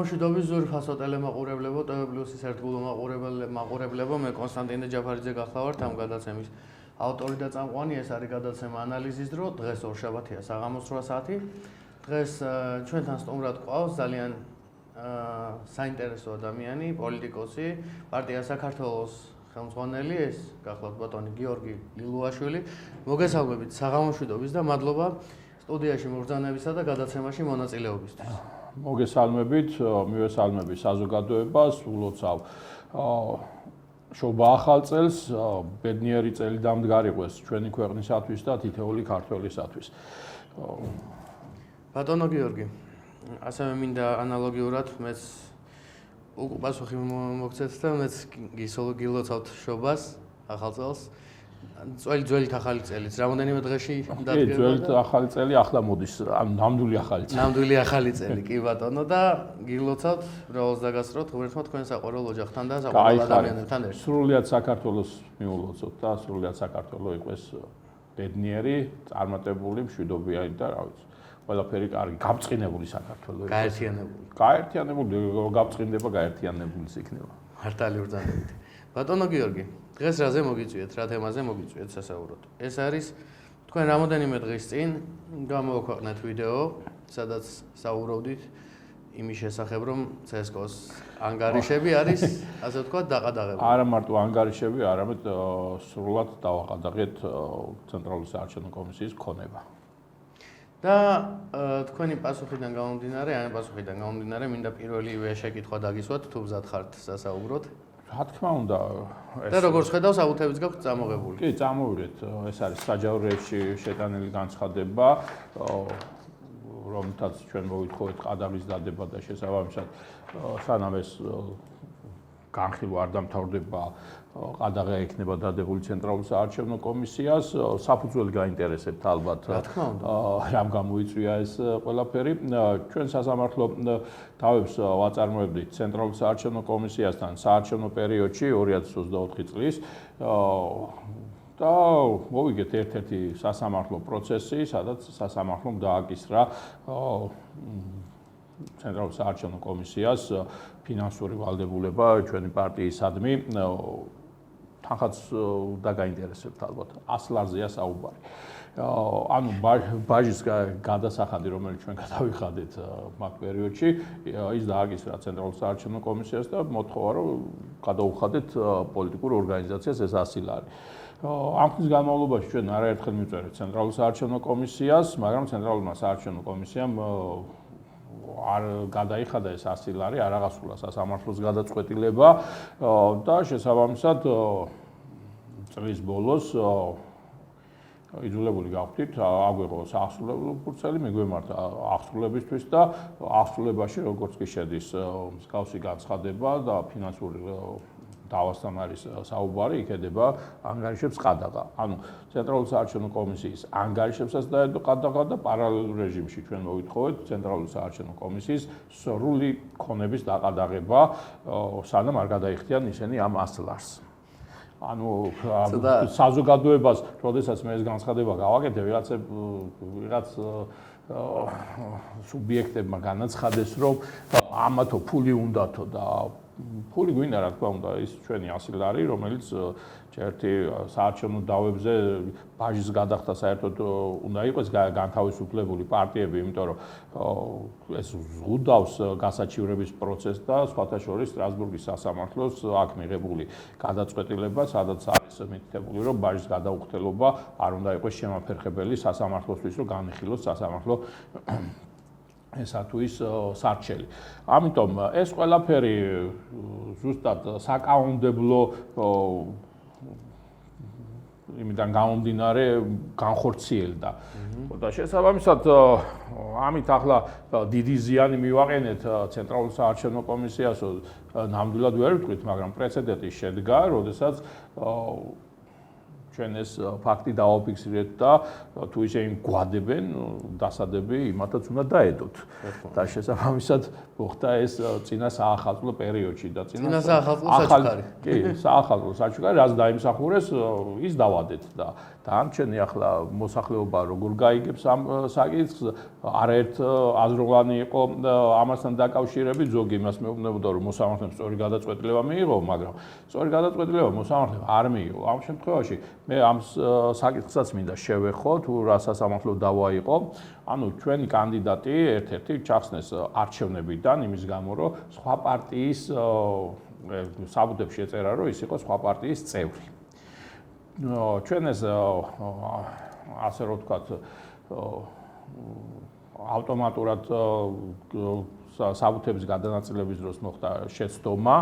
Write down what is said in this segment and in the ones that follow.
საღამოშვიდობის ზურფასო ტელემაყურებლებო, ტელეპლუსის ერთგულო მაყურებლებო, მე კონსტანტინე ჯაფარიძე გახლავართ ამ გადაცემის ავტორი და წამყვანი. ეს არის გადაცემა ანალიზის დრო. დღეს ორშაბათია, საღამოს 8 საათი. დღეს ჩვენთან სტუმრად გვყავს ძალიან საინტერესო ადამიანი, პოლიტიკოსი, პარტია საქართველოს ხელმძღვანელი, ეს გახლავთ ბატონი გიორგი ლილუაშვილი. მოგესალმებით საღამოშვიდობის და მადლობა სტუდიაში მობრძანებისა და გადაცემაში მონაწილეობისთვის. მოგესალმებით, მივესალმები საზოგადოებას, ულოცავ შობა ახალ წელს, ბედნიერი წელი დამდგარიყოს ჩვენი ქვეყნისათვის და თითოეული ქართველისათვის. ბატონო გიორგი, ასევე მინდა ანალოგიურად მეც პასუხი მოგცეთ და მეც გილოცავთ შობას ახალ წელს. ძველი ახალი წელიც რამოდენიმე დღეში დადგება. ძველი ახალი წელი ახლა მოდის, ანუ ნამდვილი ახალი წელი. ნამდვილი ახალი წელი, კი ბატონო და გილოცავთ ბრძოლას დაგასწროთ ღმერთმა თქვენ საყვარელ ოჯახთან და საყვარელ ადამიანებთან ერთად. სრულიად საქართველოს მიულოცოთ და სრულიად საქართველო იყოს ბედნიერი, წარმატებული, მშვიდობიანი და რა ვიცი. ყველაფერი კარგი, გამწყინებული საქართველო იყოს. გაერთიანებული, გამწყინდება, გაერთიანებულიც იქნება. მართალი ბრძანებით. ბატონო გიორგი, დღეს რაზე მოგიწვიეთ, რა თემაზე მოგიწვიეთ სასაუბროთ? ეს არის თქვენ რამოდენიმე დღის წინ გამოვაქვეყნეთ ვიდეო, სადაც საუბრობდით იმის შესახებ, რომ CSKA-ს ანგარიშები არის, ასე ვთქვათ, დაყადაღებული. არა მარტო ანგარიშები, არამედ სრულად დავაყადაღეთ ცენტრალური საარჩევნო კომისიის ქონება. და თქვენი პასუხიდან გამომდინარე, მინდა პირველივე შეკითხვა დაგისვათ, თუ მზად ხართ სასაუბროთ? რა თქმა უნდა, და როგორც ხედავს, აუთებიც გაქვთ წამოღებული. კი, წამოვიდეთ. ეს არის საჯარო რეჟიმში შეტანილი განცხადება, რომელთაც ჩვენ მოვითხოვეთ ყადაღის დადება და შესაბამისად სანამ ეს განხილვა არ დამთავრდება, ყადაღი ექნება დადებული ცენტრალურ საარჩევნო კომისიას. საფუძველი გაინტერესებთ ალბათ. რა თქმა უნდა. რამ გამოიწვია ეს ყველაფერი. ჩვენ სასამართლო თავებს ვაწარმოებდით ცენტრალურ საარჩევნო კომისიასთან საარჩევნო პერიოდში 2024 წლის და მოვიგეთ ერთ-ერთი სასამართლო პროცესი, სადაც სასამართლომ დააკისრა ცენტრალურ საარჩევნო კომისიას ფინანსური ვალდებულება ჩვენი პარტიისადმი. თანხაც და გაინტერესებთ ალბათ 100 ლარზეა საუბარი. ანუ ბაჟის გადასახადი, რომელიც ჩვენ გადავიხადეთ მაგ პერიოდში, ის დააკისრა ცენტრალურ საარჩევნო კომისიას და მოთხოვა, რომ გადაუხადეთ პოლიტიკურ ორგანიზაციას ეს 100 ლარი. ამ ხნის განმავლობაში ჩვენ არაერთხელ მივწერეთ ცენტრალურ საარჩევნო კომისიას, მაგრამ ცენტრალურმა საარჩევნო კომისიამ არ გადაიხადა ეს 100 ლარი, არ აღასრულა სასამართლოს გადაწყვეტილება და შესაბამისად წლის ბოლოს იძულებული გავხდით აგვიღო საახსრულებლო ფურცელი, მიგვემართა აღსრულებისთვის და აღსრულებაში როგორც კი შედის მსგავსი განცხადება და ფინანსური დავასთან არის საუბარი, იქედება ანგარიშებს ყადაღა. ანუ ცენტრალურ საარჩევნო კომისიის ანგარიშებსაც დაედო ყადაღა და პარალელურ რეჟიმში ჩვენ მოვითხოვეთ ცენტრალური საარჩევნო კომისიის სრული ქონების დაყადაღება, სანამ არ გადაიხდიან ისინი ამ 100 ლარს. ანუ საზოგადოებას, როდესაც მე ეს განცხადება გავაკეთე, ვიღაც სუბიექტებმა განაცხადეს, რომ ამათო ფული უნდათო და ფული გვინდა რა თქმა უნდა, ის ჩვენი 100 ლარი, რომელიც ერთი საარჩევნო დავებზე ბაჟის გადახდა საერთოდ უნდა იყოს განთავისუფლებული პარტიები, იმიტომ რომ ეს ზღუდავს გასაჩივრების პროცესს და სხვათა შორის სტრასბურგის სასამართლოს აქ მიღებული გადაწყვეტილება, სადაც არის მითითებული, რომ ბაჟის გადაუხდელობა არ უნდა იყოს შემაფერხებელი სასამართლოსთვის, რომ განიხილოს სასამართლო ესა თუ ის სარჩელი. ამიტომ ეს ყველაფერი ზუსტად საკანონმდებლო იმიდან გამომდინარე განხორციელდა. და შესაბამისად ამით ახლა დიდი ზიანი მივაყენეთ ცენტრალურ საარჩევნო კომისიას, ნამდვილად ვერ ვიტყვით, მაგრამ პრეცედენტი შედგა, როდესაც ჩვენ ეს ფაქტი დავაფიქსირეთ და თუ ისე იმ გვადებენ დასადები იმათაც უნდა დაედოთ. და შესაბამისად მოხდა ეს წინა საახალწლო პერიოდში და წინა საახალწლო საჩუქარი. კი, საახალწლო საჩუქარი რაც დაიმსახურეს ის დავადეთ და ამჩენი ახლა მოსახლეობა როგორ გაიგებს ამ საკითხს არაერთ აზროვანი იყო ამასთან დაკავშირებით ზოგი იმას მეუბნებოდა რომ მოსამართლემ სწორი გადაწყვეტილება მიიღო მაგრამ სწორი გადაწყვეტილება მოსამართლემ არ მიიღო ამ შემთხვევაში მე ამ საკითხსაც მინდა შევეხო თუ რა სასამართლო დავა იყო ანუ ჩვენი კანდიდატი ერთ-ერთი ჩახსნეს არჩევნებიდან იმის გამო რომ სხვა პარტიის საბუთებში ეწერა რომ ის იყო სხვა პარტიის წევრი ჩვენ ეს ასე რომ ვთქვათ ავტომატურად საბუთების გადანაწილების დროს მოხდა შეცდომა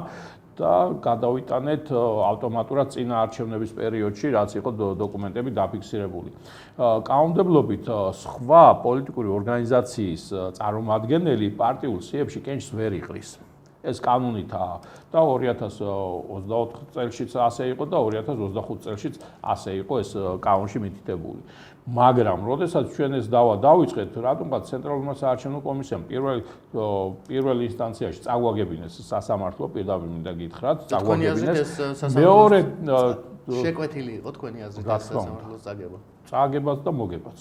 და გადავიტანეთ ავტომატურად წინა არჩევნების პერიოდში რაც იყო დოკუმენტები დაფიქსირებული. კანონმდებლობით სხვა პოლიტიკური ორგანიზაციის წარმომადგენელი პარტიულ სიებში კენჭს ვერ იყრის. ეს კანონითაა და 2024 წელშიც ასე იყო და 2025 წელშიც ასე იყო ეს კანონში მითითებული. მაგრამ, როდესაც ჩვენ ეს დავა დავიწყეთ, რატომღაც ცენტრალურმა საარჩევნო კომისიამ პირველ ინსტანციაში წაგვაგებინეს სასამართლო პირდაპირ მინდა გითხრათ, წაგვაგებინეს მეორე შეკვეთილი იყო თქვენი აზრით სასამართლოს წაგება. წაგებაც და მოგებაც.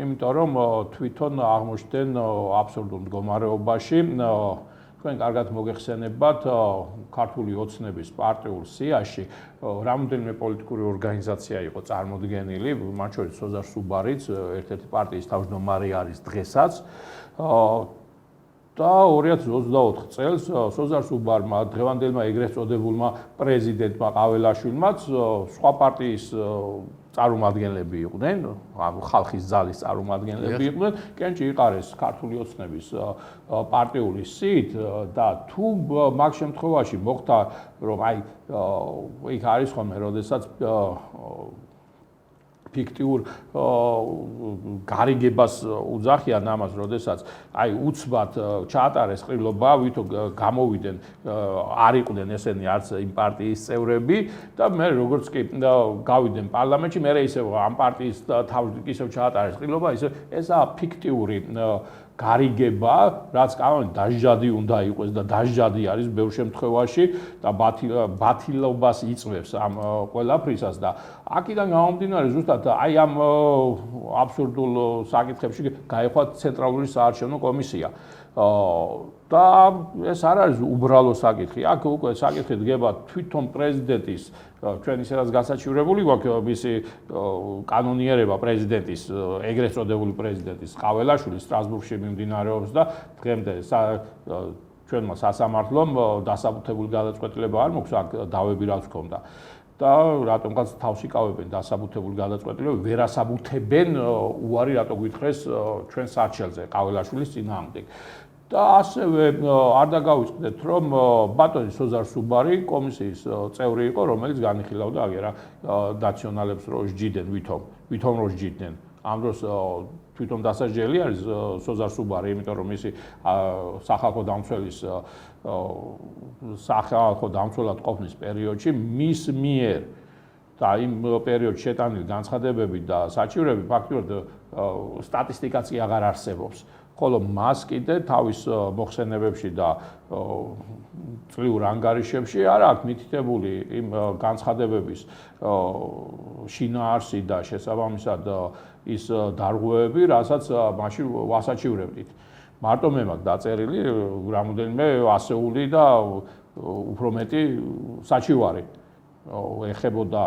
იმიტომ რომ თვითონ აღმოჩნდნენ აბსურდულ მდგომარეობაში თქვენ კარგად მოგეხსენებათ ქართული ოცნების პარტიულ სიაში რამდენიმე პოლიტიკური ორგანიზაცია იყო წარმოდგენილი, მათ შორის სოზარ სუბარიც, ერთ-ერთი პარტიის თავმჯდომარე არის დღესაც. და 2024 წელს სოზარ სუბარმა, დღევანდელმა ეგრეთ წოდებულმა პრეზიდენტმა ყაველაშვილმაც სხვა პარტიის წარმომადგენლები იყვნენ, ხალხის ძალის წარმომადგენლები იყვნენ, კენჭი იყარეს ქართული ოცნების პარტიული სიით და თუ მაგ შემთხვევაში მოხდა რომ აი იქ არის ხოლმე, როდესაც ფიქტიურ გარიგებას უძახიან ამას, როდესაც აი უცბად ჩაატარეს ყრილობა, ვითომ გამოვიდნენ, არ იყვნენ ესენი არც იმ პარტიის წევრები და მე როგორც კი გავიდნენ პარლამენტში, მე ისევ ამ პარტიის თავმჯდომარედ ისევ ჩაატარეს ყრილობა, ისე ესაა ფიქტიური გარიგება, რაც კანონით დასჯადი უნდა იყოს და დასჯადი არის ბევრ შემთხვევაში და ბათილობას იწვევს ამ ყველაფრისას და აქედან გამომდინარე ზუსტად აი ამ აბსურდულ საკითხებში გაიხვა ცენტრალური საარჩევნო კომისია. და ეს არ არის უბრალო საკითხი. აქ უკვე საკითხი დგება თვითონ პრეზიდენტის ჩვენ ისედაც გასაჩივრებული გვაქვს მისი კანონიერება პრეზიდენტის ეგრეთ წოდებული პრეზიდენტის ყაველაშვილის სტრასბურგში მიმდინარეობს და დღემდე ჩვენმა სასამართლომ დასაბუთებული გადაწყვეტილება არ მოქვს აქ დავები რაც ჰქონდა. და რატომღაც თავში კავებენ დასაბუთებული გადაწყვეტილება, ვერასაბუთებენ უარი რატო გითხრეს ჩვენ სარჩელზე ყაველაშვილის წინააღმდეგ. და ასევე არ დაგავიწყდეთ, რომ ბატონი სოზარ სუბარი კომისიის წევრი იყო, რომელიც განიხილავდა აგერა ნაციონალებს რო სჯიდნენ, ვითომ რო სჯიდნენ. ამ დროს თვითონ დასაჯელი არის სოზარ სუბარი, იმიტომ რომ მისი სახალხო დამცველის სახალხო დამცველად ყოფნის პერიოდში მის მიერ და იმ პერიოდში შეტანილი განცხადებები და საჩივრები ფაქტობრივად სტატისტიკაც კი აღარ არსებობს. ხოლო მას კიდე თავის მოხსენებებში და წლიურ ანგარიშებში არ აქვს მითითებული იმ განცხადებების შინაარსი და შესაბამისად ის დარღვევები, რასაც მაშინ ვასაჩივრებდით. მარტო მე მაქვს დაწერილი რამოდენიმე ასეული და უფრო მეტი საჩივარი ეხებოდა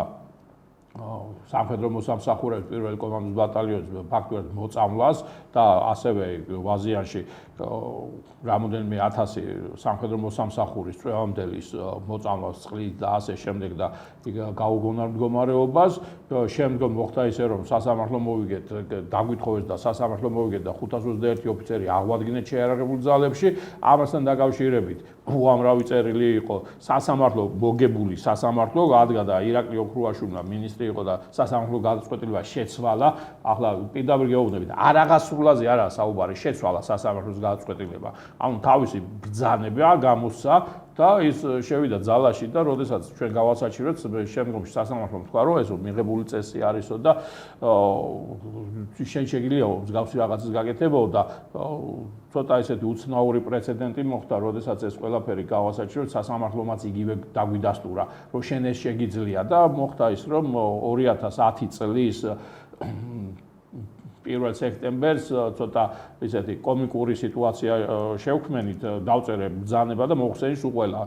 სამხედრო მოსამსახურების პირველი კომანდის ბატალიონის ფაქტობრივად მოწამვლას და ასევე ვაზიანში რამოდენიმე 1000 სამხედრო მოსამსახურის წვევამდელის მოწამვლას წყლით და ასე შემდეგ და გაუგონარ მდგომარეობას. შემდგომ მოხდა ისე რომ სასამართლო მოვიგეთ, დაგვითხოვეს და სასამართლო მოვიგეთ და 521 ოფიცერი აღვადგინეთ შეიარაღებულ ძალებში. ამასთან დაკავშირებით უამრავი წერილი იყო სასამართლო მოგებული სასამართლო ადგა და ირაკლი ოქრუაშვილმა მინისტრი იყო და სასამართლო გადაწყვეტილება შეცვალა. ახლა პირდაპირ გეუბნებით, არაღასრულაზე არაა საუბარი, შეცვალა სასამართლოს გადაწყვეტილება. ანუ თავისი ბრძანება გამოსცა და ის შევიდა ძალაში და როდესაც ჩვენ გავასაჩიროთ შემდგომში სასამართლომ თქვა რომ ეს მიღებული წესი არისო და შენ შეგიძლია მსგავსი რაღაცის გაკეთებაო და ცოტა ესეთი უცნაური პრეცედენტი მოხდა, როდესაც ეს ყველაფერი გავასაჩიროთ, სასამართლომაც იგივე დაგვიდასტურა, რომ შენ ეს შეგიძლია და მოხდა ის, რომ 2010 წლის 1 სექტემბერს ცოტა ისეთი კომიკური სიტუაცია შევქმნით, დავწერე ბრძანება და მოხსენის უყველა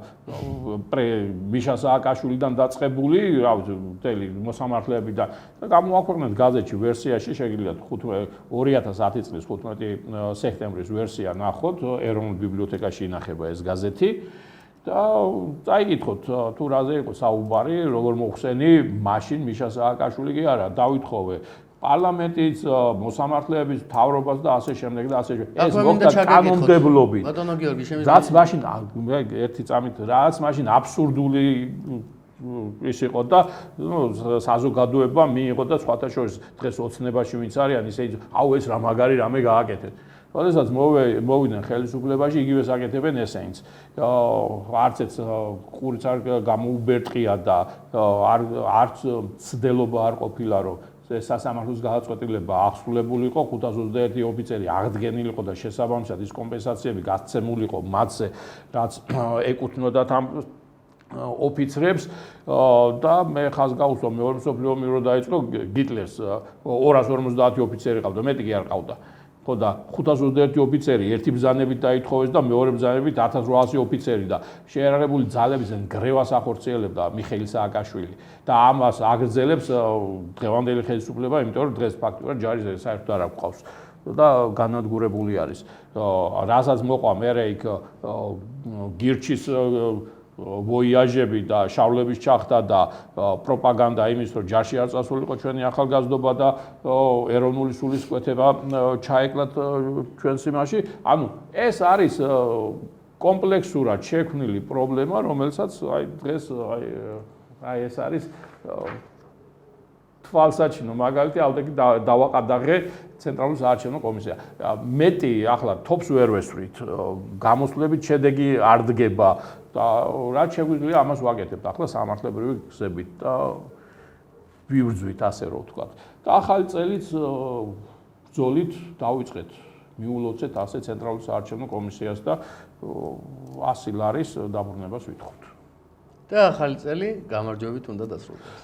მიშა სააკაშვილიდან დაწყებული, რა ვიცი, მთელი მოსამართლეები და გამოაქვეყნეთ გაზეთში ვერსიაში, შეგიძლიათ 2010 წლის 15 სექტემბრის ვერსია ნახოთ, ეროვნულ ბიბლიოთეკაში ინახება ეს გაზეთი. და წაიკითხოთ თუ რაზე იყო საუბარი, როგორ მოხსენი მაშინ მიშა სააკაშვილი კი არა, დავითხოვე პარლამენტის მოსამართლეების მთავრობას და ასე შემდეგ და ასე შემდეგ. ეს მოხდა კანონმდებლობით. ბატონო გიორგი, შემიძლია რაც მაშინ ერთი წამით რაც მაშინ აბსურდული ის იყო და საზოგადოება მიიღო და სხვათა შორის დღეს ოცნებაში ვინც არიან ისე აუ ეს რა მაგარი რამე გააკეთეთ. როდესაც მოვიდნენ ხელისუფლებაში, იგივე საკეთებენ ესეინც. არცეც ყურიც არ გამოუბერტყია და არც ცდელობა არ ყოფილა, რომ სასამართლოს გადაწყვეტილება აღსრულებულიყო, 521 ოფიცერი აღდგენილიყო და შესაბამისად ის კომპენსაციები გასცემულიყო მათზე, რაც ეკუთვნოდათ ამ ოფიცრებს და მე ხაზ გავუსვა მეორე მსოფლიო ომი რო დაიწყო გიტლერს 250 ოფიცერი ყავდა, მეტი კი არ ყავდა. ხო და 521 ოფიცერი ერთი ბრძანებით დაითხოვეს და მეორე ბრძანებით 1800 ოფიცერი და შეერარებული ძალების გრევას ახორციელებდა მიხეილ სააკაშვილი და ამას აგრძელებს დღევანდელი ხელისუფლება, იმიტომ რომ დღეს ფაქტურად ჯარის საერთოდ არ აქვს და განადგურებული არის. რასაც მოყვა მერე იქ გირჩის ვოიაჟები და შავლების ჩახტა და პროპაგანდა იმის, რომ ჯარში არ წასულიყო ჩვენი ახალგაზრდობა და ეროვნული სულისკვეთება ჩაეკლათ ჩვენს იმაში. ანუ ეს არის კომპლექსურად შექმნილი პრობლემა, რომელსაც დღეს ეს არის თვალსაჩინო მაგალითი ალტეკი დავაყადაღე ცენტრალურ საარჩევნო კომისია. მეტი ახლა თოფს ვერ ვესვრით, გამოსვლებით შედეგი არ დგება და რაც შეგვიძლია ამას ვაკეთებთ ახლა სამართლებრივი გზებით და ვიბრძვით ასე რომ ვთქვა. და ახალი წელიც ბრძოლით დავიწყეთ, მიულოცეთ ასე ცენტრალურ საარჩევნო კომისიას და 100 ლარის დაბრუნებას ვითხოვთ. და ახალი წელი გამარჯვებით უნდა დასრულდეს.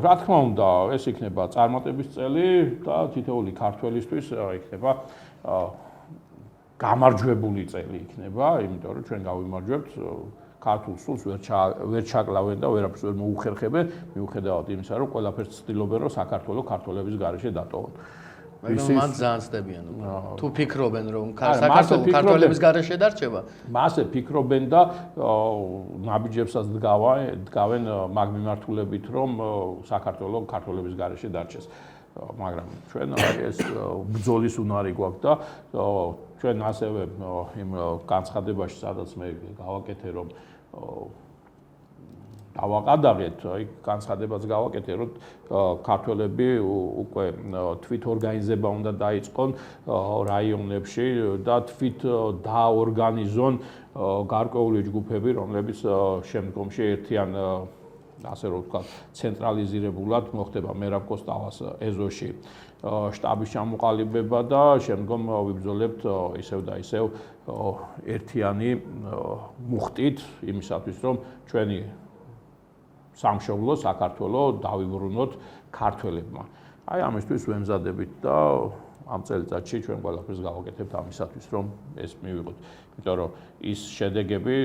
რა თქმა უნდა, ეს იქნება წარმატების წელი და თითოეული ქართველისთვის იქნება გამარჯვებული წელი იქნება, იმიტომ რომ ჩვენ გავიმარჯვებთ ქართულ სულს ვერ ჩაკლავენ და ვერაფერს ვერ მოუხერხებენ, მიუხედავად იმისა, რომ ყველაფერს ცდილობენ, რომ საქართველოს ქართველების გარეშე დატოვონ. მაგრამ მათ ძალიან ცდებიან უკვე. თუ ფიქრობენ, რომ საქართველოს ქართველების გარეშე დარჩება, მასე ფიქრობენ და ნაბიჯებსაც დგავენ მაგ მიმართულებით, რომ საქართველოს ქართველების გარეშე დარჩეს. მაგრამ ჩვენ ეს ბრძოლის უნარი გვაქვს და ჩვენ ასევე იმ განცხადებაში, სადაც მე გავაკეთე, რომ დავაყადაღეთ, აი განცხადებაც გავაკეთე, რომ ქართველები უკვე თვით ორგანიზება უნდა დაიწყონ რაიონებში და თვით დაორგანიზონ გარკვეული ჯგუფები, რომლებიც შემდგომში ერთიან ასე რომ ვთქვა, ცენტრალიზირებულად მოხდება მერაბ კოსტავას ეზოში შტაბის ჩამოყალიბება და შემდგომ ვიბრძოლებთ ისევ და ისევ ერთიანი მუხტით იმისათვის, რომ ჩვენი სამშობლო საქართველოს დავიბრუნოთ ქართველებმა. აი ამისთვის ვემზადებით და ამ წელიწადში ჩვენ ყველაფერს გავაკეთებთ ამისათვის, რომ ეს მივიღოთ. იმიტომ რომ ის შედეგები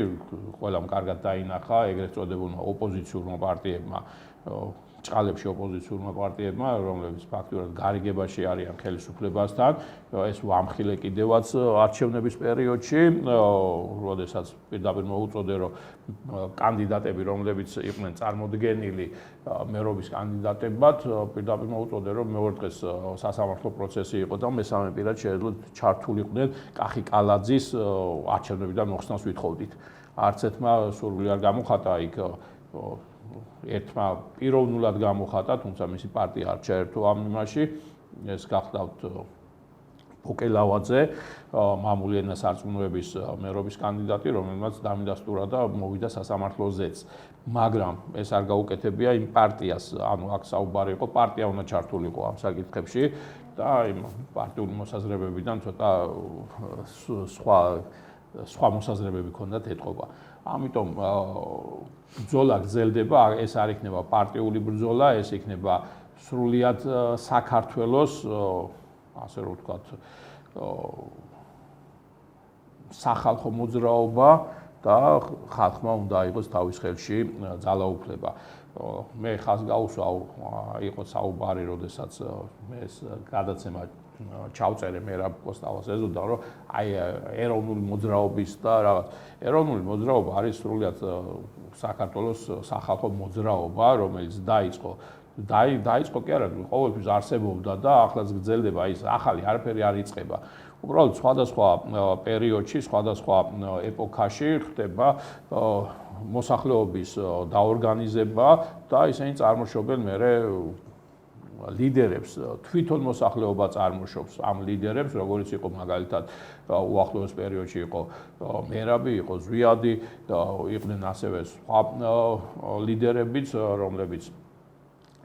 ყველამ კარგად დაინახა ეგრეთ წოდებულმა ოპოზიციურმა პარტიებმა, ჭყალებში ოპოზიციურმა პარტიებმა, რომლებიც ფაქტურად გარიგებაში არიან ხელისუფლებასთან, ეს ვამხილე კიდევაც არჩევნების პერიოდში, როდესაც პირდაპირ მოუწოდე, რომ კანდიდატები, რომლებიც იყვნენ წარმოდგენილი მერობის კანდიდატებად, პირდაპირ მოუწოდე, რომ მეორე დღეს სასამართლო პროცესი იყო და მესამე პირად შეეძლოთ ჩართულიყვნენ კახი კალაძის არჩევნებიდან მოხსნას ვითხოვდით. არც ერთმა სურვილი არ გამოხატა იქ ერთმა პიროვნულად გამოხატა, თუმცა მისი პარტია არ ჩაერთო ამ იმაში, ეს გახდათ ბოკელავაძე, მამული ენა სარწმუნოების მერობის კანდიდატი, რომელმაც დამიდასტურა და მოვიდა სასამართლოზეც. მაგრამ ეს არ გაუკეთებია იმ პარტიას, ანუ აქ საუბარი იყო პარტია უნდა ჩართულიყო ამ საკითხებში და იმ პარტიული მოსაზრებებიდან ცოტა სხვა მოსაზრებები ჰქონდათ ეთყობა. ამიტომ ბრძოლა გრძელდება, ეს არ იქნება პარტიული ბრძოლა, ეს იქნება სრულიად საქართველოს, ასე რომ ვთქვათ, სახალხო მოძრაობა და ხალხმა უნდა აიღოს თავის ხელში ძალაუფლება. მე ხას გავუსვავ, იყო საუბარი, როდესაც მე ეს გადაცემა ჩავწერე მერაბ კოსტავას ეზოდან, რომ აი ეროვნული მოძრაობის და რაღაც ეროვნული მოძრაობა არის სრულიად საქართველოს სახალხო მოძრაობა, რომელიც დაიწყო კი არა, ყოველთვის არსებობდა და ახლაც გრძელდება, ის ახალი არაფერი არ იწყება. უბრალოდ სხვადასხვა პერიოდში, სხვადასხვა ეპოქაში ხდება მოსახლეობის დაორგანიზება და ისინი წარმოშობენ მერე ლიდერებს, თვითონ მოსახლეობა წარმოშობს ამ ლიდერებს, როგორც იყო მაგალითად უახლოეს პერიოდში იყო მერაბი, იყო ზვიადი და იყვნენ ასევე სხვა ლიდერებიც, რომლებიც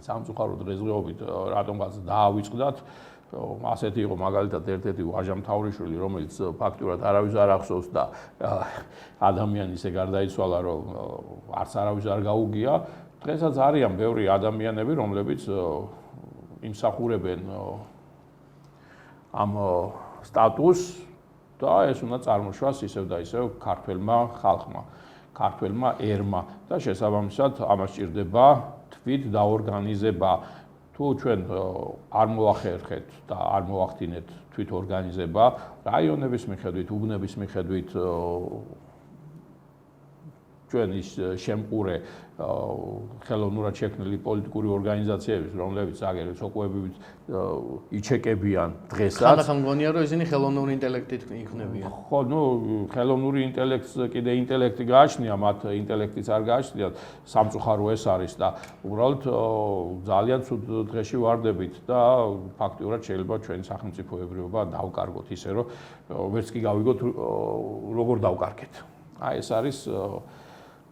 სამწუხაროდ დღესდღეობით რატომღაც დაავიწყდათ. ასეთი იყო მაგალითად ერთ-ერთი ვაჟამთავრიშვილი, რომელიც ფაქტურად არავის არ ახსოვს და ადამიანი ისე გარდაიცვალა, რომ არც არავის არ გაუგია. დღესაც არიან ბევრი ადამიანები, რომლებიც იმსახურებენ ამ სტატუსს და ეს უნდა წარმოშვას ისევ და ისევ ქართველმა ხალხმა, ქართველმა ერმა და შესაბამისად ამას სჭირდება თვით დაორგანიზება. თუ ჩვენ არ მოახერხეთ და არ მოახდინეთ თვით ორგანიზება, რაიონების მიხედვით, უბნების მიხედვით ჩვენ ის შემყურე ხელოვნურად შექმნილი პოლიტიკური ორგანიზაციების, რომლებიც აგერ სოკოებით იჩეკებიან დღესაც. ხანდახან მგონია, რომ ისინი ხელოვნური ინტელექტით იქნებიან. ხო, ხელოვნური ინტელექტს კიდე ინტელექტი გააჩნია, მათ ინტელექტიც არ გააჩნიათ, სამწუხარო ეს არის და უბრალოდ ძალიან ცუდ დღეში ვარდებით და ფაქტიურად შეიძლება ჩვენი სახელმწიფოებრიობა დავკარგოთ ისე, რომ ვერც კი გავიგოთ როგორ დავკარგეთ. აი ეს არის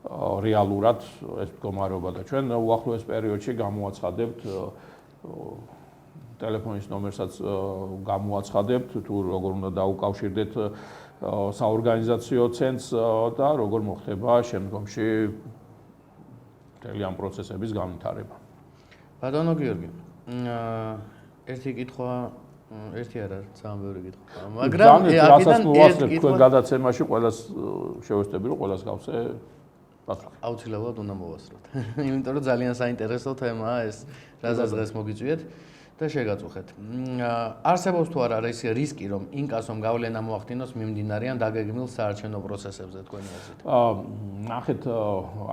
რეალურად ეს მდგომარეობა და ჩვენ უახლოეს პერიოდში გამოაცხადებთ ტელეფონის ნომერსაც გამოაცხადებთ თუ როგორ უნდა დაუკავშირდეთ საორგანიზაციო ცენტრს და როგორ მოხდება შემდგომში მთელი ამ პროცესების განვითარება. ბატონო გიორგი, ერთი კითხვა, ერთი არა, ძალიან ბევრი კითხვა. მაგრამ აქედან ერთი კითხვა გადაცემაში ყველას შევეცდები რომ ყველას გავსე აუცილებლად უნდა მოვასწროთ. იმიტომ რომ ძალიან საინტერესო თემაა ეს, რასაც დღეს მოგიწვიეთ და შეგაწუხეთ. არსებობს თუ არა ის რისკი, რომ ინკასომ გავლენა მოახდინოს მიმდინარე ან დაგეგმილ საარჩევნო პროცესებზე თქვენი აზრით? ნახეთ,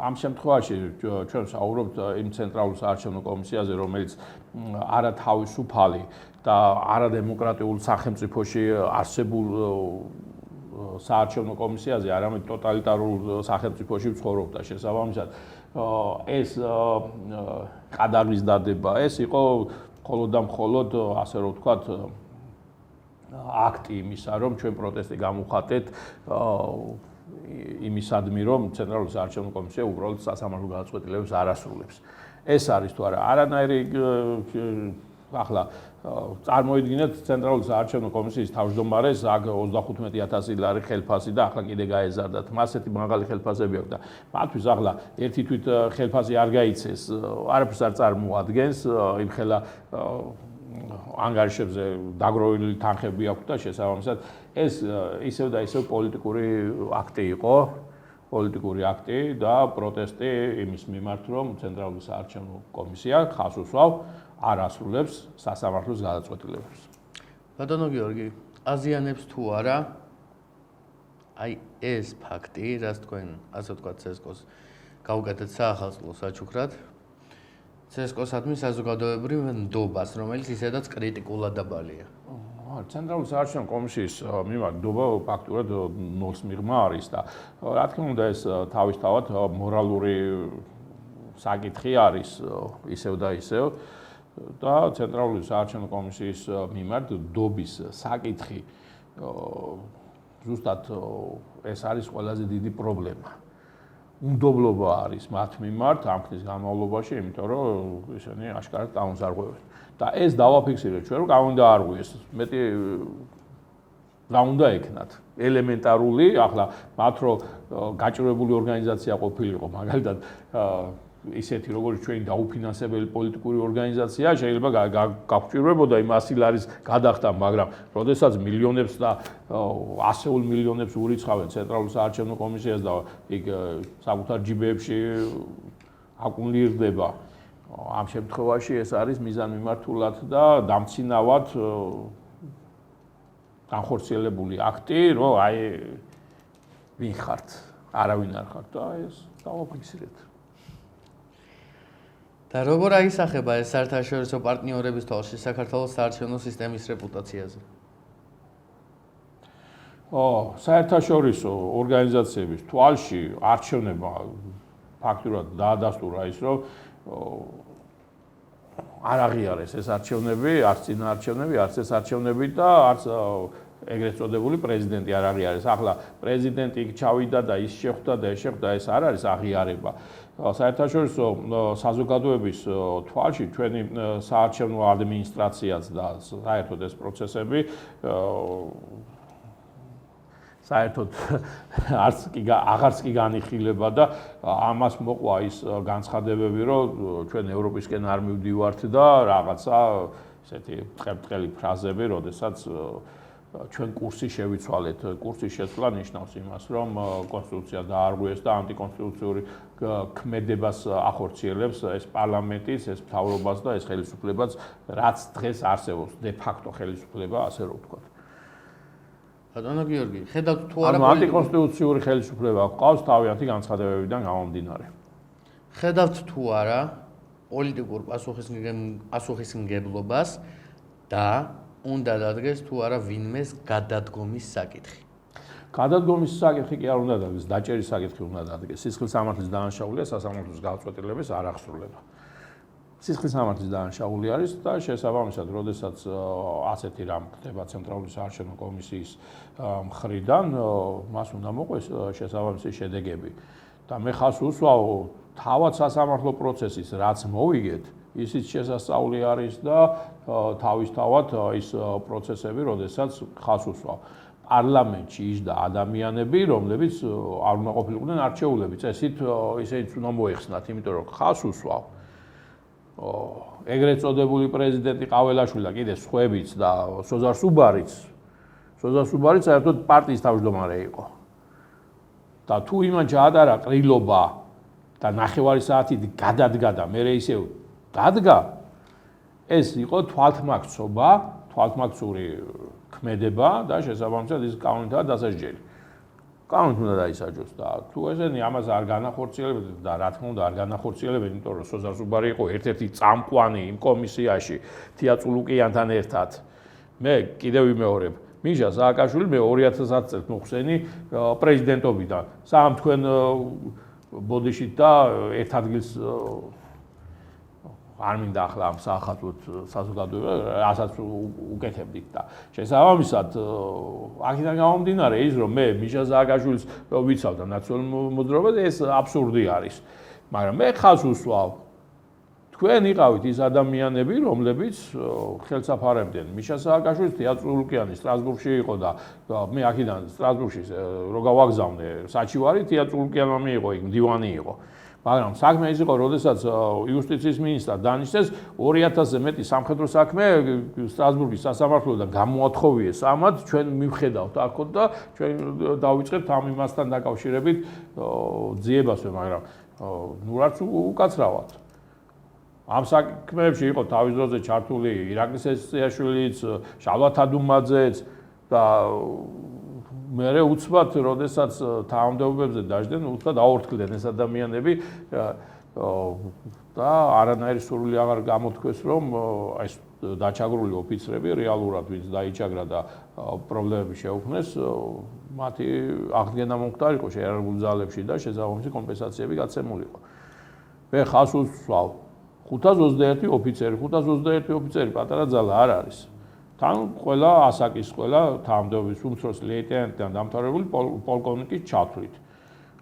ამ შემთხვევაში ჩვენ საუბრობთ იმ ცენტრალურ საარჩევნო კომისიაზე, რომელიც არათავისუფალი და არადემოკრატიულ სახელმწიფოში არსებულ საარჩევნო კომისიაზე, არამედ ტოტალიტარულ სახელმწიფოში ცხოვრობდა. შესაბამისად, ეს ყადაღის დადება, ეს იყო მხოლოდ და მხოლოდ, ასე რომ ვთქვათ, აქტი იმისა, რომ ჩვენ პროტესტი გამოვხატეთ იმისადმი, რომ ცენტრალური საარჩევნო კომისია უბრალოდ სასამართლო გადაწყვეტილებებს არ ასრულებს. ეს არის თუ არა არანაირი ახლა წარმოიდგინეთ ცენტრალური საარჩევნო კომისიის თავმჯდომარეს აქ 35,000 ლარი ხელფასი და ახლა კიდე გაეზარდათ. მასეთი მაღალი ხელფასები აქვს და მათთვის ახლა ერთი თვით ხელფასი არ გაიცეს, არაფერს არ წარმოადგენს, იმ ხელა ანგარიშებზე დაგროვილი თანხები აქვს და შესაბამისად ეს ისევ და ისევ პოლიტიკური აქტი იყო, პოლიტიკური აქტი და პროტესტი იმის მიმართ, რომ ცენტრალური საარჩევნო კომისია ხაზს უსვავს არ ასრულებს სასამართლოს გადაწყვეტილებებს. ბატონო გიორგი, აზიანებს თუ არა აი ეს ფაქტი, რაც თქვენ ასე ვთქვათ CSKO-ს გაუკეთეთ საახალწლო საჩუქრად, CSKO-სადმი საზოგადოებრივ ნდობას, რომელიც ისედაც კრიტიკულად დაბალია. ცენტრალური საარჩევნო კომისიის მიმართ ნდობა ფაქტურად ნულს მიღმა არის და რა თქმა უნდა ეს თავისთავად მორალური საკითხი არის ისევ და ისევ და ცენტრალური საარჩევნო კომისიის მიმართ დობის საკითხი ზუსტად ეს არის ყველაზე დიდი პრობლემა. უნდობლობა არის მათ მიმართ ამ ხნის განმავლობაში, იმიტომ რომ ისინი აშკარად დაუნზარღვევენ. და ეს დავაფიქსირეთ ჩვენ, რომ გავუნდაარღვიეს. მეტი რა უნდა ეკნათ? ელემენტარული, ახლა მათ რო გაჭირვებული ორგანიზაცია ყოფილიყო, მაგალითად ისეთი როგორც ჩვენი დაუფინანსებელი პოლიტიკური ორგანიზაცია შეიძლება გაგვჭირვებოდა იმ 100 ლარის გადახდა, მაგრამ როდესაც მილიონებს და ასეულ მილიონებს ურიცხავენ ცენტრალურ საარჩევნო კომისიას და იქ საკუთარ ჯიბეებში აკუმულირდება, ამ შემთხვევაში ეს არის მიზანმიმართულად და დამცინავად განხორციელებული აქტი, რომ აი ვინ ხართ, არავინ არ ხართ და ეს დავაფიქსირეთ. და როგორ აისახება ეს საერთაშორისო პარტნიორების თვალში საქართველოს საარჩევნო სისტემის რეპუტაციაზე? საერთაშორისო ორგანიზაციების თვალში არჩევნება ფაქტურად დაადასტურა ის, რომ არ აღიარეს ეს არჩევნები, არც წინა არჩევნები, არც ეს არჩევნები და არც ეგრეთ წოდებული პრეზიდენტი არ აღიარეს. ახლა პრეზიდენტი იქ ჩავიდა და ის შეხვდა და ეს შეხვდა, ეს არ არის აღიარება. საერთაშორისო საზოგადოების თვალში ჩვენი საარჩევნო ადმინისტრაციაც და საერთოდ ეს პროცესები საერთოდ აღარც კი განიხილება და ამას მოყვა ის განცხადებები, რომ ჩვენ ევროპისკენ არ მივდივართ და რაღაცა ესეთი ტყეპტყელი ფრაზები, როდესაც ჩვენ კურსი შევიცვალეთ. კურსის შეცვლა ნიშნავს იმას, რომ კონსტიტუცია დაარღვიეს და ანტიკონსტიტუციური ქმედებას ახორციელებს ეს პარლამენტის, ეს მთავრობას და ეს ხელისუფლებაც, რაც დღეს არსებობს, დე ფაქტო ხელისუფლება, ასე რომ ვთქვათ. ბატონო გიორგი, ხედავთ თუ არა ანტიკონსტიტუციური ხელისუფლება გვყავს თავიანთი განცხადებებიდან გამომდინარე. ხედავთ თუ არა პოლიტიკურ პასუხისმგებლობას და უნდა დადგეს თუ არა ვინმეს გადადგომის საკითხი. გადადგომის საკითხი კი არ უნდა დადგეს, დაჭერის საკითხი უნდა დადგეს. სისხლის სამართლის დანაშაულია სასამართლოს გაწყვეტილების არ აღსრულება. სისხლის სამართლის დანაშაული არის და შესაბამისად, როდესაც ასეთი რამ ხდება ცენტრალური საარჩევნო კომისიის მხრიდან, მას უნდა მოყვეს შესაბამისი შედეგები. და მე ხას უსვავ თავად სასამართლო პროცესის რაც მოვიგეთ, ისიც შესასწავლი არის და თავისთავად ის პროცესები, როდესაც ხას უსვავ. პარლამენტში იჯდა ადამიანები, რომლებიც არ უნდა ყოფილიყვნენ არჩეულები. წესით ისინიც უნდა მოეხსნათ, იმიტომ რომ ხას უსვავ. ეგრეთ წოდებული პრეზიდენტი ყაველაშვილი და კიდე სხვაებიც და სოზარ სუბარიც საერთოდ პარტიის თავმჯდომარე იყო. და თუ იმან ჩაატარა ყრილობა და 9 საათით გადადგა და მერე ისევ დადგა, ეს იყო თვალთმაქცობა, თვალთმაქცური ქმედება და შესაბამისად ის კანონითაა დასაჯელი. კანონით უნდა დაისაჯოს და თუ ესენი ამას არ განახორციელებენ და რა თქმა უნდა არ განახორციელებენ, იმიტომ რომ სოზარ სუბარი იყო ერთ-ერთი წამყვანი იმ კომისიაში თია წულუკიანთან ერთად. მე კიდევ ვიმეორებ, მიშა სააკაშვილი მე 2010 წელს მოხსენი პრეზიდენტობიდან. სამ თქვენ ბოდიშით და ერთ ადგილს არ მინდა ახლა ამ საახალწლოდ საზოგადოება რასაც უკეთებდით და შესაბამისად აქედან გამომდინარე ის რომ მე მიშა სააკაშვილის ვიცავდა ნაციონალურ მოძრაობას ეს აბსურდი არის მაგრამ მე ხას უსვავ თქვენ იყავით ის ადამიანები რომლებიც ხელსაფარებდნენ მიშა სააკაშვილის თეატრულუკიანი სტრასბურგში იყო და მე აქედან სტრასბურგში რო გავაგზავნე საჩივარი თეატრულუკიანმა მიიღო იქ მდივანი იყო მაგრამ საქმე ის იყო, როდესაც იუსტიციის მინისტრად დანიშნეს 2000-ზე მეტი სამხედრო საქმე სტრასბურგის სასამართლოდან გამოათხოვიეს ამათ, ჩვენ მივხედავთ აქ და ჩვენ დავიწყებთ ამ იმასთან დაკავშირებით ძიებასვე, მაგრამ ნუ რაც უკაცრავად. ამ საქმეებში იყო თავის დროზე ჩართული ირაკლის ესიაშვილიც, შალვა თადუმაძეც და მერე უცბად, როდესაც თანამდებობებზე დაждდნენ, უცბად აორთქლდნენ ეს ადამიანები და არანაირი სურვილი აღარ გამოთქვეს, რომ ეს დაჩაგრული ოფიცრები რეალურად ვინც დაიჩაგრა და პრობლემები შეუქმნეს, მათი აღდგენა მომხდარიყო შეიარაღებულ ძალებში და შესაბამისი კომპენსაციები გაცემულიყო. მე ხას უსვავ 521 ოფიცერი, 521 ოფიცერი პატარა ძალა არ არის. თან ყველა ასაკის, ყველა თანამდებობის უმცროსი ლეიტენანტიდან დამთავრებული პოლკოვნიკის ჩათვლით.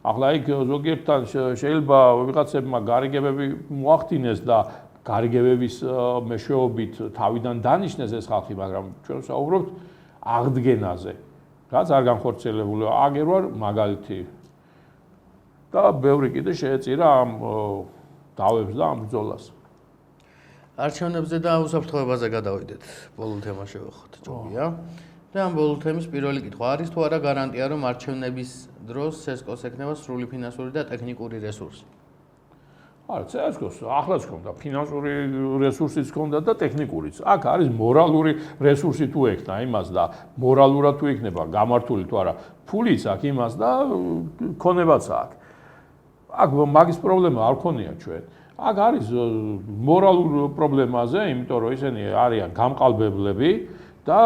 ახლა იქ ზოგიერთთან შეიძლება ვიღაცებმა გარიგებები მოახდინეს და გარიგებების მეშვეობით თავიდან დანიშნეს ეს ხალხი, მაგრამ ჩვენ ვსაუბრობთ აღდგენაზე, რაც არ განხორციელებულა. აგერ ვარ მაგალითი და ბევრი კიდე შეეწირა ამ დავებს და ამ ბრძოლას. არჩევნებზე და უსაფრთხოებაზე გადავიდეთ. ბოლო თემა შევეხოთ, ჯობია. და ამ ბოლო თემის პირველი კითხვა არის თუ არა გარანტია რომ არჩევნების დროს CSKO-ს ექნება სრული ფინანსური და ტექნიკური რესურსი? არა, CSKO-ს ახლაც ჰქონდა ფინანსური რესურსიც ჰქონდა და ტექნიკურიც. აქ არის მორალური რესურსი თუ ექნა იმას და მორალურად თუ იქნება გამართული თუ არა, ფულიც აქვს იმას და ქონებაც აქვს. აქ მაგის პრობლემა არ ქონია ჩვენ. აქ არის მორალურ პრობლემაზე, იმიტომ რომ ისინი არიან გამყალბებლები და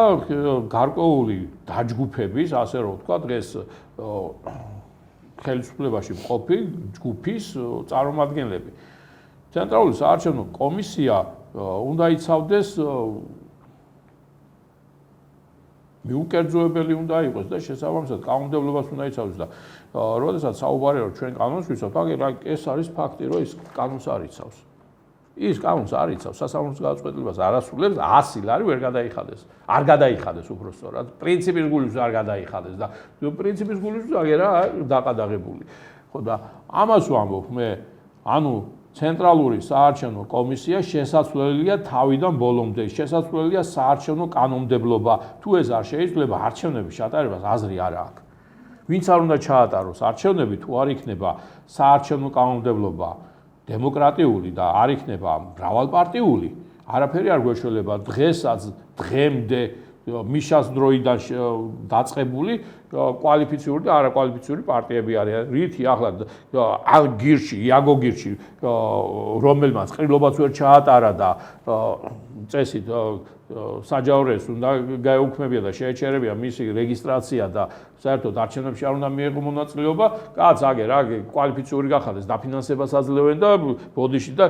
გარკვეული დაჯგუფების, ასე რომ ვთქვა, დღეს ხელისუფლებაში მყოფი ჯგუფის წარმომადგენლები. ცენტრალური საარჩევნო კომისია უნდა იცავდეს მიუკერძოებელი უნდა იყოს და შესაბამისად კანონმდებლობას უნდა იცავდეს და როდესაც საუბარია რომ ჩვენ კანონს ვიცავთ, ეს არის ფაქტი, რომ ის კანონს არ იცავს. ის კანონს არ იცავს, სასამართლოს გადაწყვეტილებას არ ასრულებს, 100 ლარი ვერ გადაიხადეს. არ გადაიხადეს უბრალოდ. პრინციპის გულისთვის არ გადაიხადეს და პრინციპის გულისთვის აგერა დაყადაღებული. ხო და ამას ვამბობ მე, ანუ ცენტრალური საარჩევნო კომისია შესაძლებელია თავიდან ბოლომდე, შესაძლებელია საარჩევნო კანონმდებლობა. თუ ეს არ შეიძლება, არჩევნების ჩატარებას აზრი არ აქვს. ვინც არ უნდა ჩაატაროს არჩევნები, თუ არ იქნება საარჩევნო კანონმდებლობა დემოკრატიული და არ იქნება მრავალპარტიული, არაფერი არ გვეშველება დღესაც, დღემდე მიშას დროიდან დაწყებული კვალიფიციური და არაკვალიფიციური პარტიები არიან. რითი ახლა გირში, იაგო გირში, რომელმაც ყრილობაც ვერ ჩაატარა და წესით საჯავროებს უნდა გაეუქმებია და შეეჩერებია მისი რეგისტრაცია და საერთოდ არჩევნებში არ უნდა მიეღო მონაწილეობა, კაც აგერ კვალიფიციური გახადეს, დაფინანსებას აძლევენ და ბოდიში და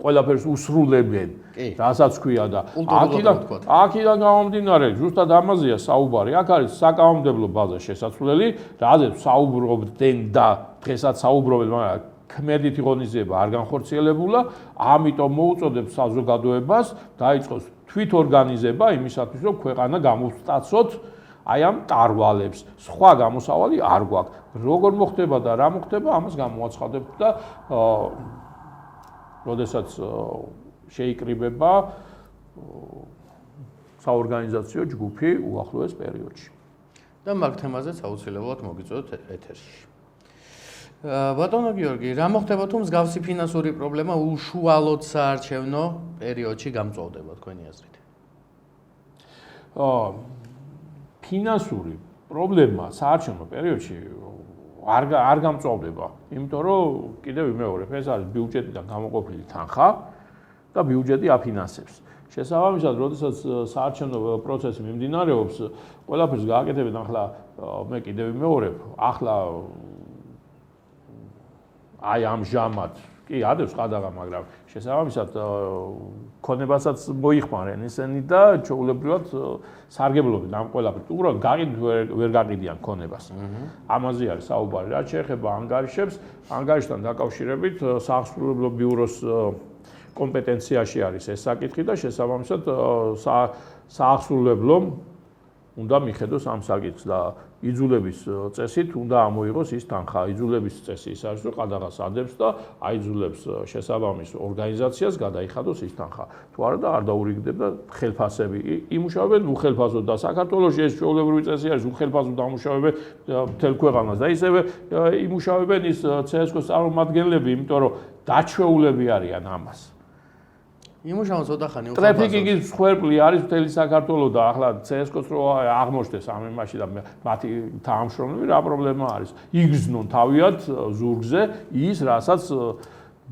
ყველაფერს უსრულებენ, რასაც ქვია და აქედან გამომდინარე, ზუსტად ამაზეა საუბარი. აქ არის საკანონმდებლო ბაზა შესაძლებელი, რაზეც საუბრობდნენ და დღესაც საუბრობენ, მაგრამ ქმედითი ღონისძიება არ განხორციელებულა, ამიტომ მოუწოდებ საზოგადოებას დაიწყოს თვითორგანიზება იმისათვის, რომ ქვეყანა გამოვსტაცოთ აი ამ ტარვალებს. სხვა გამოსავალი არ გვაქვს. როგორ მოხდება და რა მოხდება, ამას გამოაცხადებთ და როდესაც შეიკრიბება საორგანიზაციო ჯგუფი უახლოეს პერიოდში. და მაგ თემაზეც აუცილებლად მოგიწოდოთ ეთერში. ბატონო გიორგი, რა მოხდება თუ მსგავსი ფინანსური პრობლემა უშუალოდ საარჩევნო პერიოდში გამწვავდება თქვენი აზრით? ფინანსური პრობლემა საარჩევნო პერიოდში არ გამწვავდება, იმიტომ რომ კიდევ ვიმეორებ, ეს არის ბიუჯეტიდან გამოყოფილი თანხა და ბიუჯეტი აფინანსებს. შესაბამისად, როდესაც საარჩევნო პროცესი მიმდინარეობს, ყველაფერს გააკეთებენ. ახლა მე კიდევ ვიმეორებ, ახლა აი ამჟამად კი ადევს ყადაღა, მაგრამ შესაბამისად ქონებასაც მოიხმარენ ისინი და ჩაულებრივად სარგებლობენ ამ ყველაფერს. უბრალოდ გაყიდვით ვერ გაყიდიან ქონებას. ამაზე არის საუბარი. რაც შეეხება ანგარიშებს, ანგარიშთან დაკავშირებით საახსრულებლო ბიუროს კომპეტენციაში არის ეს საკითხი და შესაბამისად საახსრულებლომ უნდა მიხედოს ამ საკითხს და იძულების წესით უნდა ამოიღოს ის თანხა. იძულების წესი ის არის, რომ ყადაღას ადებს და აიძულებს შესაბამის ორგანიზაციას გადაიხადოს ის თანხა. თუ არა და არ დაურიგდება ხელფასები. იმუშავებენ უხელფასოდ და საქართველოში ეს ჩვეულებრივი წესი არის, უხელფასოდ ამუშავებენ მთელ ქვეყანას და ისევე იმუშავებენ ის CSKO-ს წარმომადგენლები, იმიტომ რომ დაჩვეულები არიან ამას. იმუშავონ ცოტა ხანი უხელფასოდ. ტრაფიკინგის მსხვერპლი არის მთელი საქართველო და ახლა CSKO-ს რო აღმოჩნდეს ამ იმაში და მათი თანამშრომლები რა პრობლემა არის? იგრძნონ თავიანთ ზურგზე ის, რასაც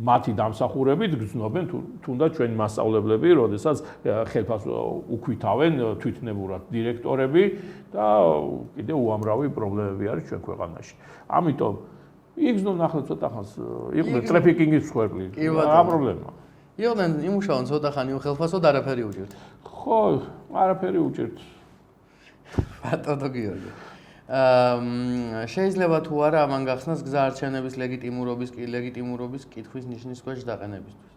მათი დამსახურებით გრძნობენ თუნდაც ჩვენი მასწავლებლები, როდესაც ხელფასს უკვითავენ თვითნებურად დირექტორები და კიდე უამრავი პრობლემები არის ჩვენ ქვეყანაში. ამიტომ იგზნო ნახე ცოტა ხანს იყვნენ ტრაფიკინგის მსხვერპლი. რა პრობლემაა? იყვნენ იმუშაონ ცოტა ხანი ხელფასოდ არაფერი უჭირთ. ხო, არაფერი უჭირთ. ბატონო გიორგი. შეიძლება თუ არა ამან გახსნას გზა არჩევნების ლეგიტიმურობის კითხვის ნიშნის ქვეშ დაყენებისთვის.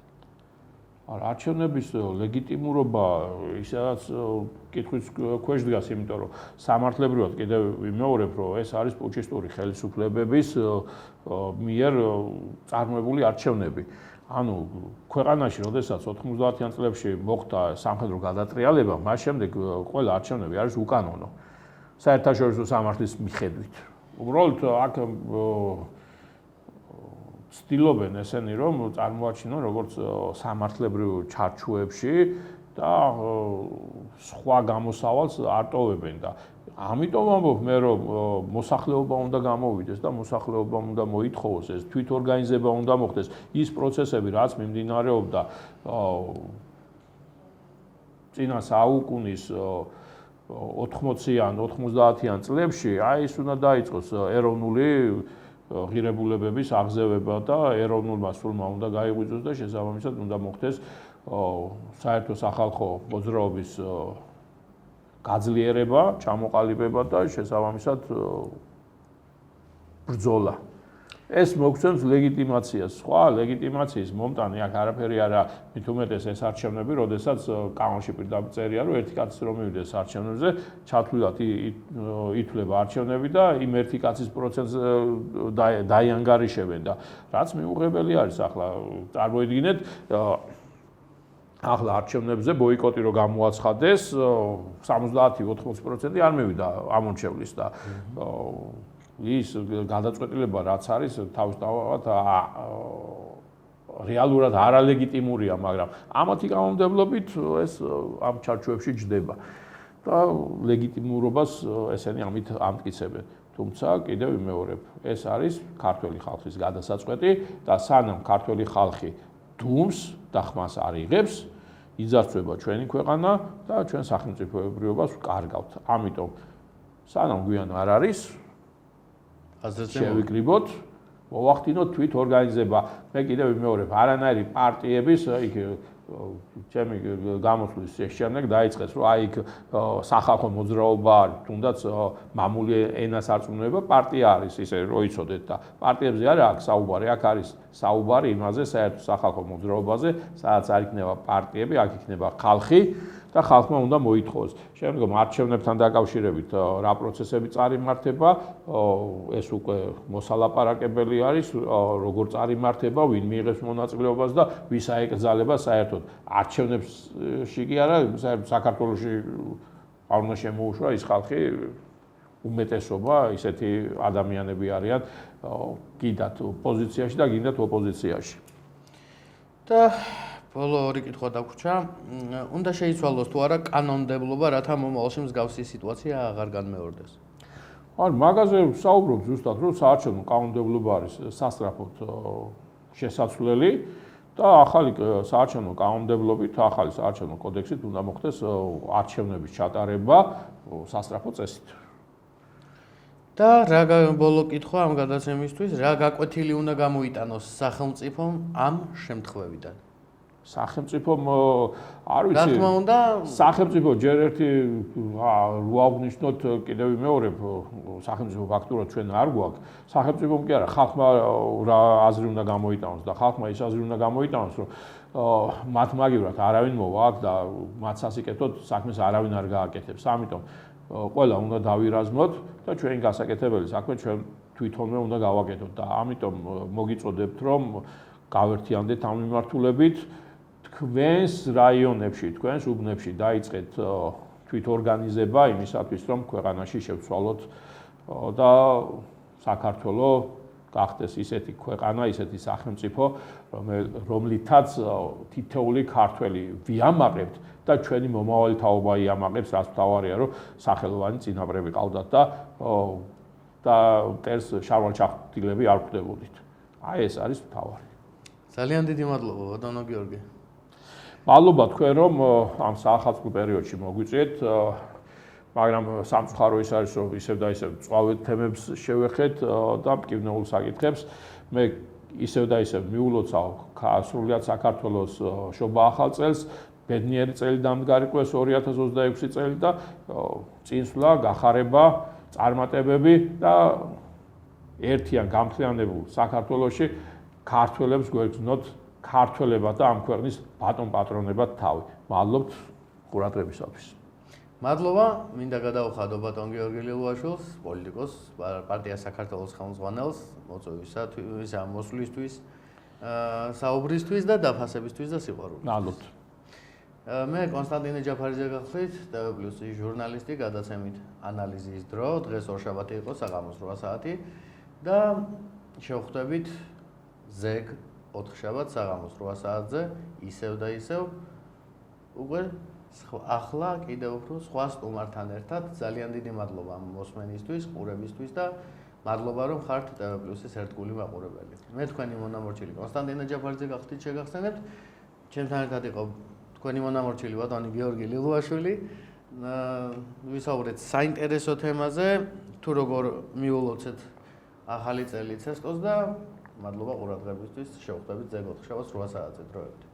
არა, არჩევნების ლეგიტიმურობა ისედაც კითხვის ქვეშ დგას, იმიტომ რომ სამართლებრივად კიდევ ვიმეორებ, რომ ეს არის პუჩისტური ხელისუფლებების მიერ წარმოებული არჩევნები. ანუ ქვეყანაში, როდესაც 90-იან წლებში მოხდა სამხედრო გადატრიალება, მას შემდეგ ყველა არჩევნები არის უკანონო. საერთაშორისო სამართლის მიხედვით. უბრალოდ აქ ცდილობენ ესენი რომ წარმოაჩინონ როგორც სამართლებრივ ჩარჩოებში და სხვა გამოსავალს არტოვებენ და ამიტომ ამბობ მე რომ მოსახლეობა უნდა გამოვიდეს და მოსახლეობა უნდა მოითხოვოს ეს თვითორგანიზება უნდა მოხდეს ის პროცესები რაც მიმდინარეობდა წინა საუკუნის 80-იან 90-იან წლებში აი ის უნდა დაიწყოს ეროვნული ღირებულებების აღზევება და ეროვნულმა სულმა უნდა გაიღვიძოს და შესაბამისად უნდა მოხდეს საერთო სახალხო მოძრაობის გაძლიერება, ჩამოყალიბება და შესაბამისად ბრძოლა. ეს მოგცემს ლეგიტიმაციას. სხვა ლეგიტიმაციის მომტანი აქ არაფერი არა, მით უმეტეს ეს არჩევნები, როდესაც კანონში პირდაპირ წერია, რომ ერთი კაცი რომ მივიდეს არჩევნებზე, ჩათვლილად ითვლება არჩევნები და იმ ერთი კაცის პროცენტს დაიანგარიშებენ და რაც მიუღებელი არის ახლა წარმოიდგინეთ ახლა არჩევნებზე ბოიკოტი რო გამოაცხადეს 70-80% არ მივიდა ამორჩევლის და ის გადაწყვეტილება რაც არის თავისთავად რეალურად არალეგიტიმურია, მაგრამ ამათი გამომდებლობით ეს ამ ჩარჩოებში ჯდება და ლეგიტიმურობას ესენი ამით ამტკიცებენ. თუმცა კიდევ ვიმეორებ, ეს არის ქართველი ხალხის გადასაწყვეტი და სანამ ქართველი ხალხი დუმს და ხმას არ იღებს, იძარცვება ჩვენი ქვეყანა და ჩვენ სახელმწიფოებრიობას ვკარგავთ. ამიტომ სანამ გვიან არ არის შევიკრიბოთ, მოვახდინოთ თვითორგანიზება. მე კიდევ ვიმეორებ, არანაირი პარტიების იქ ჩემი გამოსვლის შემდეგ დაიწყეს, რომ აი იქ სახალხო მოძრაობა არის, თუნდაც მამული ენას არწმუნება პარტია არის, ისე რომ იცოდეთ და პარტიებზე არა აქ საუბარი, აქ არის საუბარი იმაზე, საერთო სახალხო მოძრაობაზე, სადაც არ იქნება პარტიები, აქ იქნება ხალხი და ხალხმა უნდა მოითხოვოს. შემდგომ არჩევნებთან დაკავშირებით რა პროცესები წარიმართება, ეს უკვე მოსალაპარაკებელი არის, როგორ წარიმართება, ვინ მიიღებს მონაწილეობას და ვის აეკრძალება საერთოდ არჩევნებში კი არა, საქართველოში არ უნდა შემოუშვა ის ხალხი, უმეტესობა ისეთი ადამიანები არიან, გინდათ პოზიციაში და გინდათ ოპოზიციაში. და ბოლო ორი კითხვა დაგვრჩა. უნდა შეიცვალოს თუ არა კანონმდებლობა, რათა მომავალში მსგავსი სიტუაცია აღარ განმეორდეს? არ მაგაზე საუბრობ ზუსტად, რომ საარჩევნო კანონმდებლობა არის სასწრაფოდ შესაძლებელი და ახალი საარჩევნო კანონმდებლობით, ახალი საარჩევნო კოდექსით უნდა მოხდეს არჩევნების ჩატარება სასწრაფო წესით. და რა ბოლო კითხვა ამ გადაცემისთვის, რა გაკვეთილი უნდა გამოიტანოს სახელმწიფომ ამ შემთხვევიდან? სახელმწიფომ არ ვიცი. რა თქმა უნდა, სახელმწიფო ჯერ ერთი რო აღნიშნოთ კიდევ ვიმეორებ, სახელმწიფო ფაქტურად ჩვენ არ გვაქვს. სახელმწიფომ კი არა, ხალხმა რა აზრი უნდა გამოიტანოს და ხალხმა ის აზრი უნდა გამოიტანოს, რომ მათ მაგივრად არავინ მოვა აქ და მათ სასიკეთოდ საქმეს არავინ არ გააკეთებს. ამიტომ ყველა უნდა დავირაზმოთ და ჩვენი გასაკეთებელი საქმე ჩვენ თვითონვე უნდა გავაკეთოთ და ამიტომ მოგიწოდებთ, რომ გავერთიანდეთ ამ მიმართულებით. თქვენს რაიონებში, თქვენს უბნებში დაიწყეთ თვითორგანიზება იმისათვის, რომ ქვეყანაში შევცვალოთ და საქართველოს გახდეს ისეთი ქვეყანა, ისეთი სახელმწიფო, რომლითაც თითოეული ქართველი ვიამაყებთ და ჩვენი მომავალი თაობა იამაყებს, რაც მთავარია, რომ სახელოვანი წინაპრები ყავდათ და მტერს შარვალ-ჩახტილები არ ხვდებოდით. აი ეს არის მთავარი. ძალიან დიდი მადლობა, ბატონო გიორგი. მადლობა თქვენ რომ ამ საახალწლო პერიოდში მოგვიწვიეთ. მაგრამ სამწუხარო ის არის, რომ ისევ და ისევ წვავედ თემებს შევეხეთ და მტკივნეულ საკითხებს. მე ისევ და ისევ მიულოცავ სრულიად საქართველოს შობა ახალ წელს, ბედნიერი წელი დამდგარიყვეს 2026 წელი და წინსვლა, გახარება, წარმატებები და ერთიან გამხლიანებულ საქართველოში ქართველებს გვერდნოთ ქართველებად და ამ ქვეყნის ბატონ პატრონებად თავი. მადლობთ ყურადღებისათვის. მადლობა, მინდა გადავხადო ბატონ გიორგი ლილუაშვილს, პოლიტიკოს, პარტია საქართველოს ხელმძღვანელს, მოწვევისათვის, მოსვლისთვის, საუბრისთვის და დაფასებისთვის და სიყვარულისთვის. მადლობთ. მე კონსტანტინე ჯაფარიძე გახლით, TV+-ის ჟურნალისტი, გადაცემით ანალიზის დრო, დღეს ორშაბათი იყო, საღამოს 8 საათი და შევხვდებით ზეგ 4 შაბათს საღამოს 8 საათზე, ისევ და ისევ უკვე ახლა კიდევ უფრო სხვა სტუმართან ერთად. ძალიან დიდი მადლობა მოსმენისთვის, ყურებისთვის და მადლობა რომ ხართ TV+-ის ერთგული მაყურებელი. მე თქვენი მონამორჩილი კონსტანტინე ჯაფარიძე გახლით, შეგახსენებთ. ჩემთან ერთად იყო თქვენი მონამორჩილი ბატონი გიორგი ლილუაშვილი. ვისაუბრეთ საინტერესო თემაზე, თუ როგორ მიულოცეთ ახალი წელი CSKA-ს და მადლობა ყურადღებისთვის. შევხვდებით ზეგ 4 შაბათს 8 საათზე დროებით.